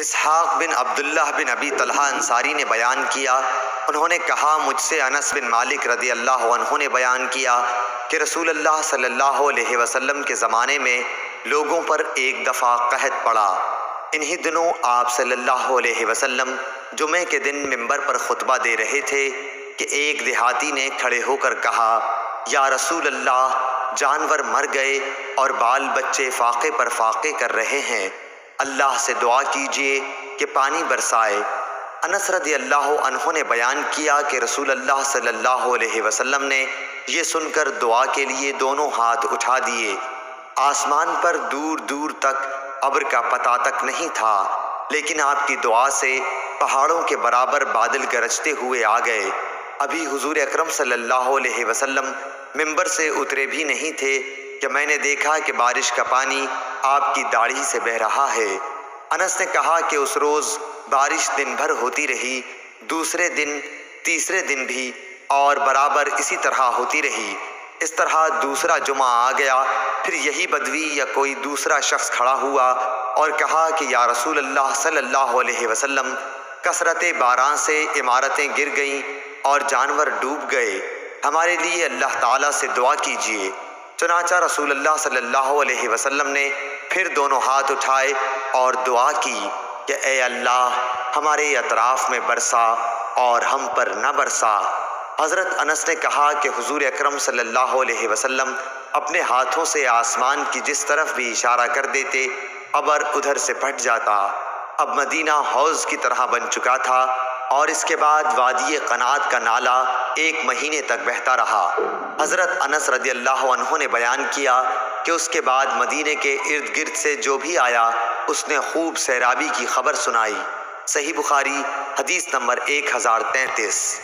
اسحاق بن عبداللہ بن ابی طلحہ انصاری نے بیان کیا، انہوں نے کہا مجھ سے انس بن مالک رضی اللہ عنہ نے بیان کیا کہ رسول اللہ صلی اللہ علیہ وسلم کے زمانے میں لوگوں پر ایک دفعہ قحط پڑا۔ انہی دنوں آپ صلی اللہ علیہ وسلم جمعے کے دن منبر پر خطبہ دے رہے تھے کہ ایک دیہاتی نے کھڑے ہو کر کہا، یا رسول اللہ، جانور مر گئے اور بال بچے فاقے پر فاقے کر رہے ہیں، اللہ سے دعا کیجئے کہ پانی برسائے۔ انس رضی اللہ عنہ نے بیان کیا کہ رسول اللہ صلی اللہ علیہ وسلم نے یہ سن کر دعا کے لیے دونوں ہاتھ اٹھا دیے۔ آسمان پر دور دور تک ابر کا پتہ تک نہیں تھا، لیکن آپ کی دعا سے پہاڑوں کے برابر بادل گرجتے ہوئے آ گئے۔ ابھی حضور اکرم صلی اللہ علیہ وسلم منبر سے اترے بھی نہیں تھے کہ میں نے دیکھا کہ بارش کا پانی آپ کی داڑھی سے بہہ رہا ہے۔ انس نے کہا کہ اس روز بارش دن بھر ہوتی رہی، دوسرے دن، تیسرے دن بھی، اور برابر اسی طرح ہوتی رہی۔ اس طرح دوسرا جمعہ آ گیا، پھر یہی بدوی یا کوئی دوسرا شخص کھڑا ہوا اور کہا کہ یا رسول اللہ صلی اللہ علیہ وسلم، کثرت باران سے عمارتیں گر گئیں اور جانور ڈوب گئے، ہمارے لیے اللہ تعالیٰ سے دعا کیجیے۔ چنانچہ رسول اللہ صلی اللہ علیہ وسلم نے پھر دونوں ہاتھ اٹھائے اور دعا کی کہ اے اللہ، ہمارے اطراف میں برسا اور ہم پر نہ برسا۔ حضرت انس نے کہا کہ حضور اکرم صلی اللہ علیہ وسلم اپنے ہاتھوں سے آسمان کی جس طرف بھی اشارہ کر دیتے، ابر ادھر سے پھٹ جاتا۔ اب مدینہ حوض کی طرح بن چکا تھا، اور اس کے بعد وادی قنات کا نالہ 1 مہینے تک بہتا رہا۔ حضرت انس رضی اللہ عنہ نے بیان کیا کہ اس کے بعد مدینے کے ارد گرد سے جو بھی آیا اس نے خوب سیرابی کی خبر سنائی۔ صحیح بخاری حدیث نمبر 1033۔